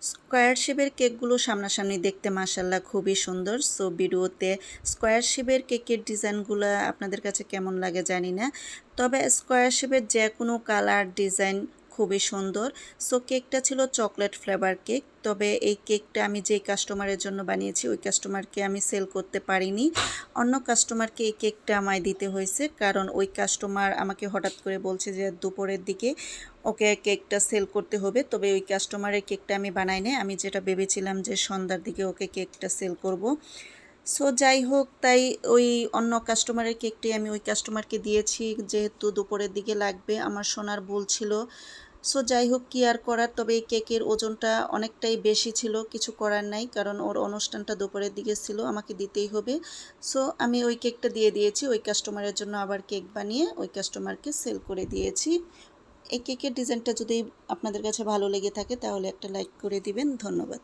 Square শেপের কেকগুলো সামনাসামনি দেখতে মাশাআল্লাহ খুবই সুন্দর। সো ভিডিওতে স্কোয়ার শেপের কেকের ডিজাইনগুলো আপনাদের কাছে কেমন লাগে জানি না, তবে স্কোয়ার শেপের যে কোনো কালার ডিজাইন খুবই সুন্দর। সো কেকটা ছিল চকলেট ফ্লেভার কেক, তবে এই কেকটা আমি যেই কাস্টমারের জন্য বানিয়েছি ওই কাস্টমারকে আমি সেল করতে পারিনি, অন্য কাস্টমারকে এই কেকটা আমায় দিতে হয়েছে, কারণ ওই কাস্টমার আমাকে হঠাৎ করে বলছে যে দুপুরের দিকে ওকে কেকটা সেল করতে হবে। তবে ওই কাস্টমারের কেকটা আমি বানাই নাই, আমি যেটা ভেবেছিলাম যে সন্ধ্যার দিকে ওকে কেকটা সেল করব। সো যাই হোক, তাই ওই অন্য কাস্টমারের কেকটি আমি ওই কাস্টমারকে দিয়েছি, যেহেতু দুপুরের দিকে লাগবে, আমার শোনার ভুল ছিল। সো যাই হোক, কি আর করার, তবে এই কেকের ওজনটা অনেকটাই বেশি ছিল, কিছু করার নাই, কারণ ওর অনুষ্ঠানটা দুপুরের দিকে ছিল, আমাকে দিতেই হবে। সো আমি ওই কেকটা দিয়ে দিয়েছি, ওই কাস্টমারের জন্য আবার কেক বানিয়ে ওই কাস্টমারকে সেল করে দিয়েছি। এই কেকের ডিজাইনটা যদি আপনাদের কাছে ভালো লেগে থাকে তাহলে একটা লাইক করে দিবেন। ধন্যবাদ।